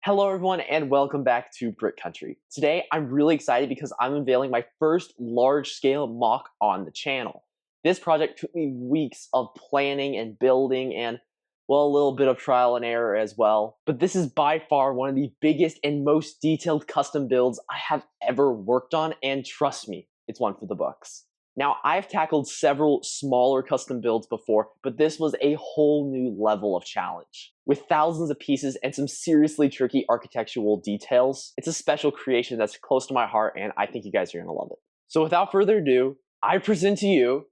Hello everyone and welcome back to Brick Country. Today I'm really excited because I'm unveiling my first large-scale MOC on the channel. This project took me weeks of planning and building and, well, a little bit of trial and error as well. But this is by far one of the biggest and most detailed custom builds I have ever worked on, and trust me, it's one for the books. Now, I've tackled several smaller custom builds before, but this was a whole new level of challenge. With thousands of pieces and some seriously tricky architectural details, it's a special creation that's close to my heart, and I think you guys are going to love it. So without further ado, I present to you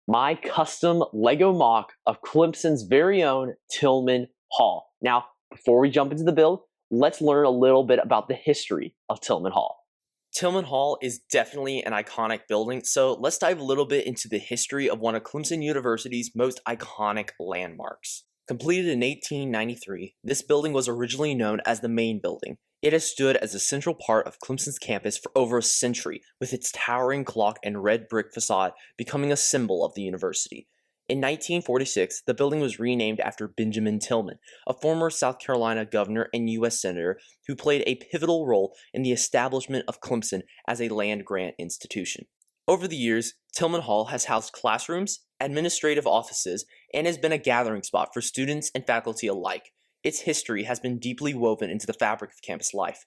my custom Lego MOC of Clemson's very own Tillman Hall. Now, before we jump into the build, let's learn a little bit about the history of Tillman Hall. Tillman Hall is definitely an iconic building, so let's dive a little bit into the history of one of Clemson University's most iconic landmarks. Completed in 1893, this building was originally known as the Main Building. It has stood as a central part of Clemson's campus for over a century, with its towering clock and red brick facade becoming a symbol of the university. In 1946, the building was renamed after Benjamin Tillman, a former South Carolina governor and U.S. senator who played a pivotal role in the establishment of Clemson as a land-grant institution. Over the years, Tillman Hall has housed classrooms, administrative offices, and has been a gathering spot for students and faculty alike. Its history has been deeply woven into the fabric of campus life.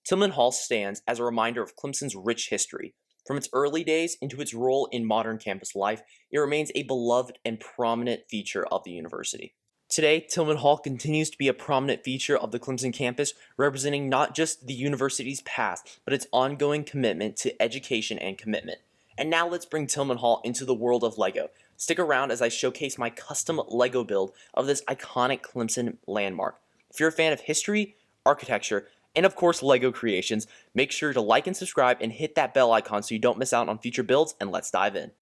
Tillman Hall stands as a reminder of Clemson's rich history. From its early days into its role in modern campus life, it remains a beloved and prominent feature of the university. Today, Tillman Hall continues to be a prominent feature of the Clemson campus, representing not just the university's past, but its ongoing commitment to education and commitment. And now let's bring Tillman Hall into the world of LEGO. Stick around as I showcase my custom LEGO build of this iconic Clemson landmark. If you're a fan of history, architecture, and of course LEGO creations, make sure to like and subscribe and hit that bell icon so you don't miss out on future builds, and let's dive in.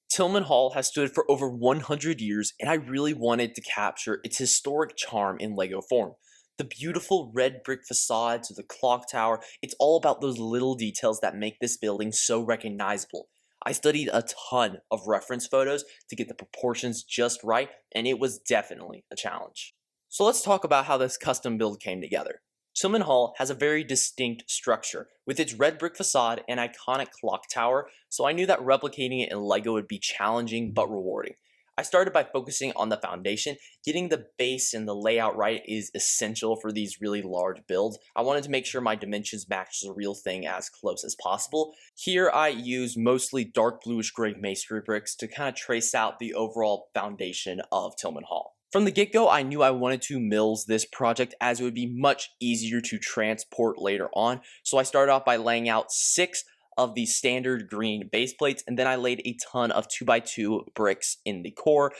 Tillman Hall has stood for over 100 years, and I really wanted to capture its historic charm in LEGO form. The beautiful red brick facade to the clock tower, it's all about those little details that make this building so recognizable. I studied a ton of reference photos to get the proportions just right, and it was definitely a challenge. So let's talk about how this custom build came together. Tillman Hall has a very distinct structure, with its red brick facade and iconic clock tower, so I knew that replicating it in LEGO would be challenging but rewarding. I started by focusing on the foundation. Getting the base and the layout right is essential for these really large builds. I wanted to make sure my dimensions matched the real thing as close as possible. Here I used mostly dark bluish gray masonry bricks to kind of trace out the overall foundation of Tillman Hall. From the get-go, I knew I wanted to mills this project as it would be much easier to transport later on, so I started off by laying out 6 of the standard green base plates, and then I laid a ton of 2x2 bricks in the core,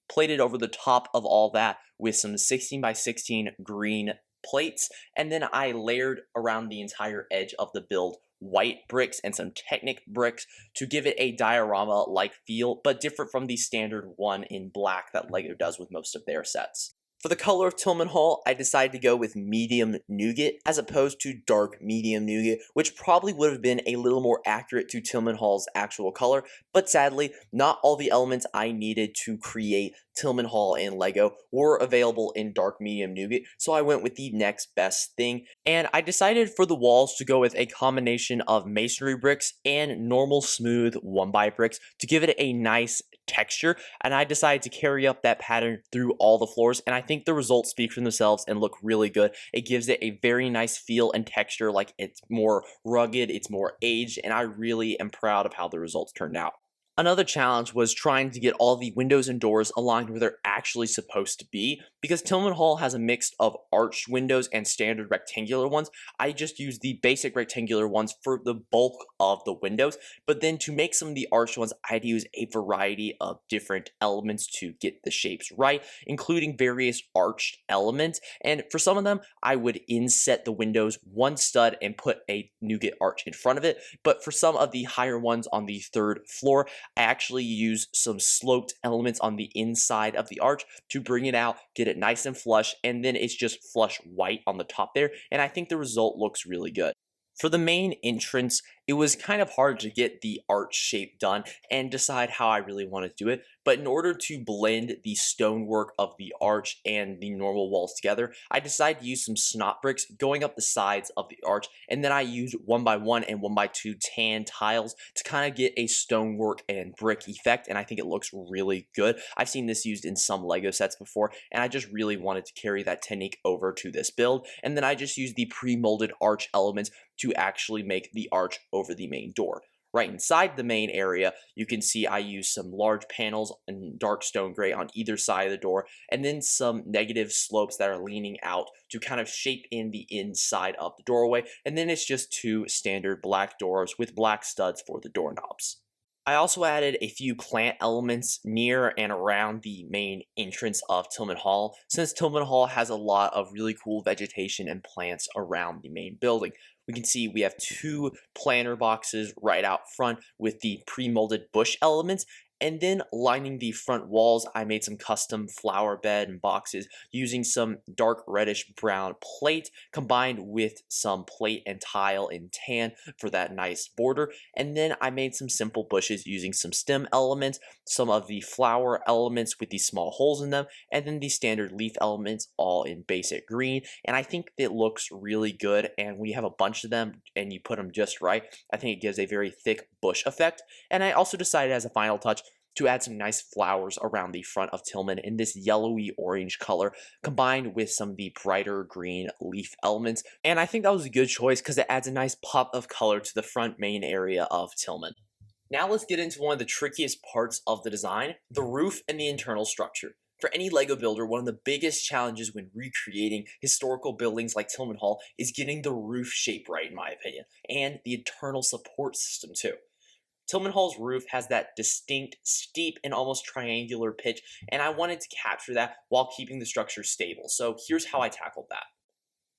plated over the top of all that with some 16x16 green plates, and then I layered around the entire edge of the build white bricks and some Technic bricks to give it a diorama-like feel, but different from the standard one in black that LEGO does with most of their sets. For the color of Tillman Hall, I decided to go with medium nougat as opposed to dark medium nougat, which probably would have been a little more accurate to Tillman Hall's actual color, but sadly, not all the elements I needed to create Tillman Hall in LEGO were available in dark medium nougat, so I went with the next best thing, and I decided for the walls to go with a combination of masonry bricks and normal smooth 1x bricks to give it a nice texture, and I decided to carry up that pattern through all the floors, and I think the results speak for themselves and look really good. It gives it a very nice feel and texture, like it's more rugged, it's more aged, and I really am proud of how the results turned out. Another challenge was trying to get all the windows and doors aligned where they're actually supposed to be. Because Tillman Hall has a mix of arched windows and standard rectangular ones, I just used the basic rectangular ones for the bulk of the windows. But then to make some of the arched ones, I had to use a variety of different elements to get the shapes right, including various arched elements. And for some of them, I would inset the windows one stud and put a nougat arch in front of it. But for some of the higher ones on the 3rd floor, I actually use some sloped elements on the inside of the arch to bring it out, get it nice and flush, and then it's just flush white on the top there, and I think the result looks really good. For the main entrance, It was kind of hard to get the arch shape done and decide how I really wanted to do it, but in order to blend the stonework of the arch and the normal walls together, I decided to use some snot bricks going up the sides of the arch, and then I used 1x1 and 1x2 tan tiles to kind of get a stonework and brick effect, and I think it looks really good. I've seen this used in some Lego sets before, and I just really wanted to carry that technique over to this build, and then I just used the pre-molded arch elements to actually make the arch over the main door. Right inside the main area, you can see I used some large panels in dark stone gray on either side of the door, and then some negative slopes that are leaning out to kind of shape in the inside of the doorway, and then it's just two standard black doors with black studs for the doorknobs. I also added a few plant elements near and around the main entrance of Tillman Hall, since Tillman Hall has a lot of really cool vegetation and plants around the main building. We can see we have two planter boxes right out front with the pre-molded bush elements, and then lining the front walls, I made some custom flower bed and boxes using some dark reddish brown plate combined with some plate and tile in tan for that nice border. And then I made some simple bushes using some stem elements, some of the flower elements with these small holes in them, and then the standard leaf elements all in basic green. And I think it looks really good, and when you have a bunch of them and you put them just right, I think it gives a very thick bush effect. And I also decided as a final touch to add some nice flowers around the front of Tillman in this yellowy orange color combined with some of the brighter green leaf elements. And I think that was a good choice because it adds a nice pop of color to the front main area of Tillman. Now let's get into one of the trickiest parts of the design, the roof and the internal structure. For any LEGO builder, one of the biggest challenges when recreating historical buildings like Tillman Hall is getting the roof shape right, in my opinion, and the internal support system too. Tillman Hall's roof has that distinct, steep, and almost triangular pitch, and I wanted to capture that while keeping the structure stable. So here's how I tackled that.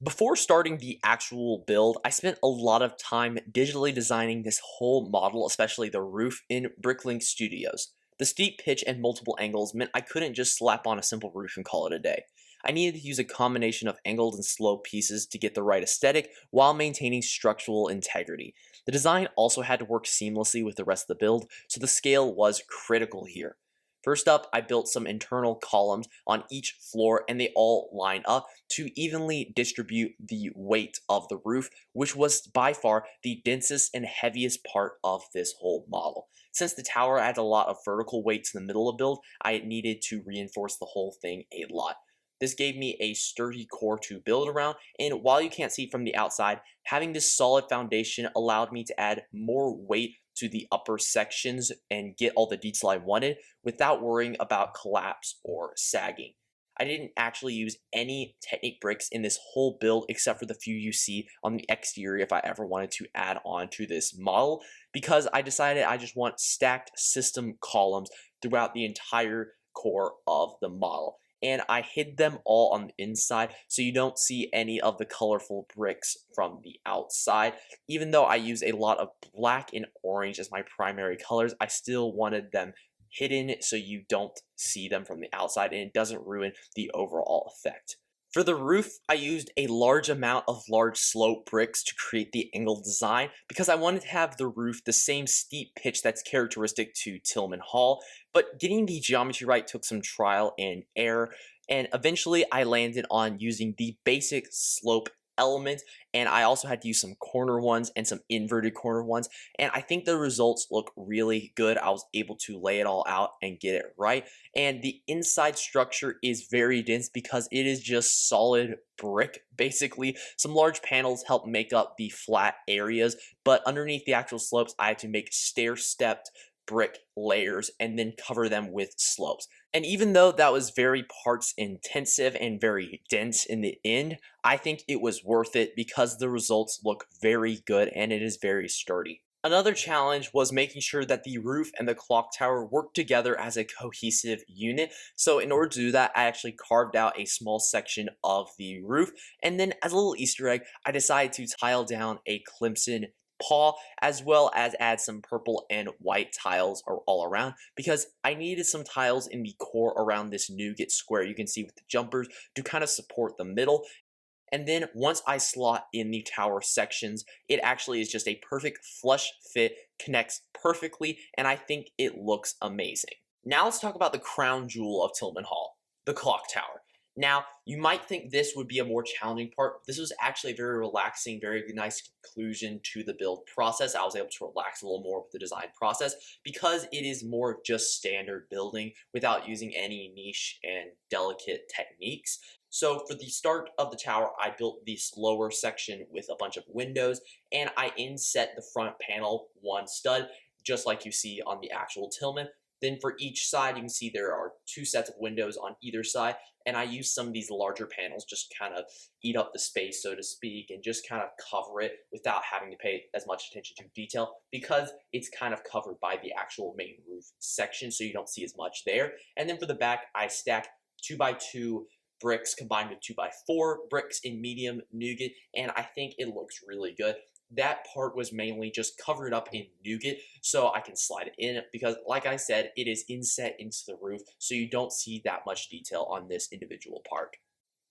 Before starting the actual build, I spent a lot of time digitally designing this whole model, especially the roof, in Bricklink Studios. The steep pitch and multiple angles meant I couldn't just slap on a simple roof and call it a day. I needed to use a combination of angled and sloped pieces to get the right aesthetic while maintaining structural integrity. The design also had to work seamlessly with the rest of the build, so the scale was critical here. First up, I built some internal columns on each floor, and they all line up to evenly distribute the weight of the roof, which was by far the densest and heaviest part of this whole model. Since the tower adds a lot of vertical weight to the middle of the build, I needed to reinforce the whole thing a lot. This gave me a sturdy core to build around, and while you can't see from the outside, having this solid foundation allowed me to add more weight to the upper sections and get all the detail I wanted without worrying about collapse or sagging. I didn't actually use any Technic bricks in this whole build except for the few you see on the exterior if I ever wanted to add on to this model, because I decided I just want stacked system columns throughout the entire core of the model. And I hid them all on the inside so you don't see any of the colorful bricks from the outside. Even though I use a lot of black and orange as my primary colors, I still wanted them hidden so you don't see them from the outside and it doesn't ruin the overall effect. For the roof, I used a large amount of large slope bricks to create the angled design because I wanted to have the roof the same steep pitch that's characteristic to Tillman Hall, but getting the geometry right took some trial and error, and eventually I landed on using the basic slope element, and I also had to use some corner ones and some inverted corner ones, and I think the results look really good. I was able to lay it all out and get it right, and the inside structure is very dense because it is just solid brick, basically. Some large panels help make up the flat areas, but underneath the actual slopes, I had to make stair-stepped brick layers and then cover them with slopes. And even though that was very parts intensive and very dense in the end, I think it was worth it because the results look very good and it is very sturdy. Another challenge was making sure that the roof and the clock tower worked together as a cohesive unit. So in order to do that, I actually carved out a small section of the roof. And then as a little Easter egg, I decided to tile down a Clemson paw, as well as add some purple and white tiles all around because I needed some tiles in the core around this nougat square you can see with the jumpers to kind of support the middle. And then once I slot in the tower sections, it actually is just a perfect flush fit, connects perfectly, and I think it looks amazing. Now let's talk about the crown jewel of Tillman Hall, the clock tower. Now, you might think this would be a more challenging part. This was actually a very relaxing, very nice conclusion to the build process. I was able to relax a little more with the design process because it is more just standard building without using any niche and delicate techniques. So for the start of the tower, I built this lower section with a bunch of windows, and I inset the front panel one stud, just like you see on the actual Tillman. Then for each side, you can see there are 2 sets of windows on either side, and I use some of these larger panels just kind of eat up the space, so to speak, and just kind of cover it without having to pay as much attention to detail because it's kind of covered by the actual main roof section, so you don't see as much there. And then for the back, I stack 2x2 bricks combined with 2x4 bricks in medium nougat, and I think it looks really good. That part was mainly just covered up in nougat so I can slide it in because, like I said, it is inset into the roof, so you don't see that much detail on this individual part.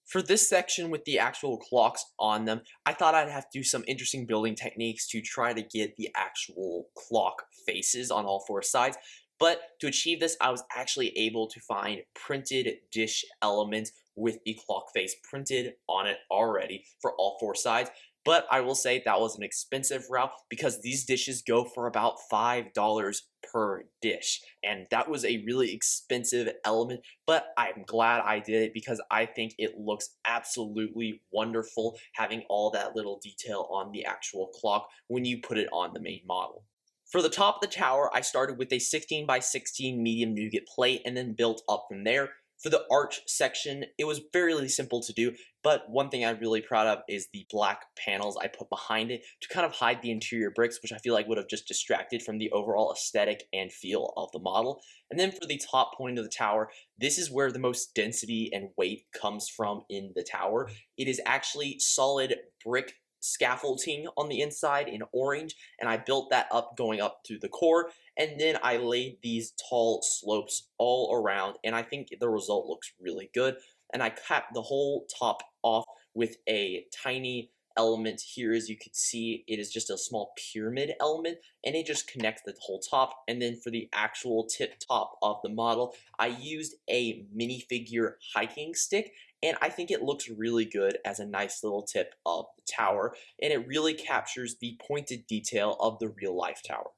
For this section with the actual clocks on them, I thought I'd have to do some interesting building techniques to try to get the actual clock faces on all 4 sides. But to achieve this, I was actually able to find printed dish elements with the clock face printed on it already for all 4 sides. But I will say that was an expensive route because these dishes go for about $5 per dish. And that was a really expensive element, but I'm glad I did it because I think it looks absolutely wonderful having all that little detail on the actual clock when you put it on the main model. For the top of the tower, I started with a 16x16 medium nougat plate and then built up from there. For the arch section, it was fairly simple to do, but one thing I'm really proud of is the black panels I put behind it to kind of hide the interior bricks, which I feel like would have just distracted from the overall aesthetic and feel of the model. And then for the top point of the tower, this is where the most density and weight comes from in the tower. It is actually solid brick scaffolding on the inside in orange, and I built that up going up to the core, and then I laid these tall slopes all around, and I think the result looks really good. And I capped the whole top off with a tiny element here. As you can see, it is just a small pyramid element, and it just connects the whole top. And then for the actual tip top of the model, I used a minifigure hiking stick, and I think it looks really good as a nice little tip of the tower, and it really captures the pointed detail of the real life tower.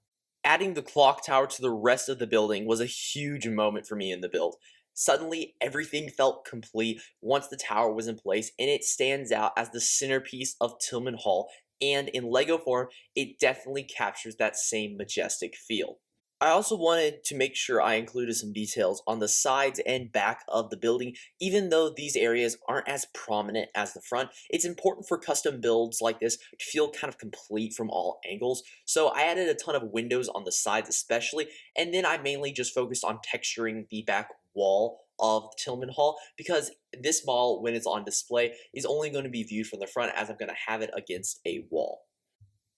Adding the clock tower to the rest of the building was a huge moment for me in the build. Suddenly, everything felt complete once the tower was in place, and it stands out as the centerpiece of Tillman Hall, and in LEGO form, it definitely captures that same majestic feel. I also wanted to make sure I included some details on the sides and back of the building. Even though these areas aren't as prominent as the front, it's important for custom builds like this to feel kind of complete from all angles. So I added a ton of windows on the sides especially, and then I mainly just focused on texturing the back wall of Tillman Hall because this model, when it's on display, is only going to be viewed from the front as I'm going to have it against a wall.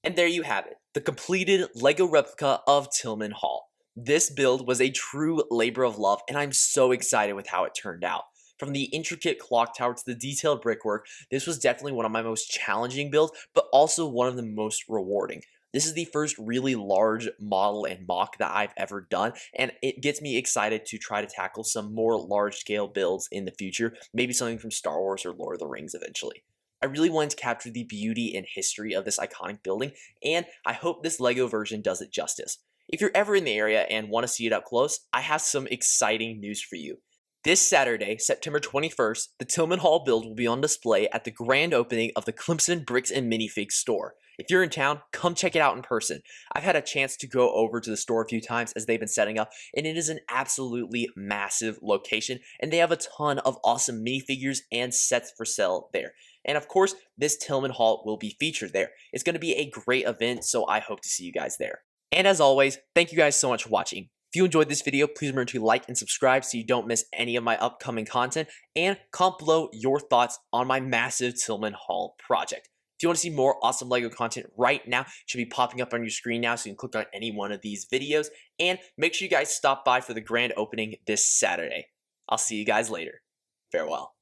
And there you have it, the completed LEGO replica of Tillman Hall. This build was a true labor of love, and I'm so excited with how it turned out. From the intricate clock tower to the detailed brickwork, this was definitely one of my most challenging builds, but also one of the most rewarding. This is the first really large model and MOC that I've ever done, and it gets me excited to try to tackle some more large-scale builds in the future, maybe something from Star Wars or Lord of the Rings eventually. I really wanted to capture the beauty and history of this iconic building, and I hope this LEGO version does it justice. If you're ever in the area and want to see it up close, I have some exciting news for you. This Saturday, September 21st, the Tillman Hall build will be on display at the grand opening of the Clemson Bricks and Minifigs store. If you're in town, come check it out in person. I've had a chance to go over to the store a few times as they've been setting up, and it is an absolutely massive location, and they have a ton of awesome minifigures and sets for sale there. And of course, this Tillman Hall will be featured there. It's going to be a great event, so I hope to see you guys there. And as always, thank you guys so much for watching. If you enjoyed this video, please remember to like and subscribe so you don't miss any of my upcoming content, and comment below your thoughts on my massive Tillman Hall project. If you want to see more awesome LEGO content right now, it should be popping up on your screen now, so you can click on any one of these videos, and make sure you guys stop by for the grand opening this Saturday. I'll see you guys later. Farewell.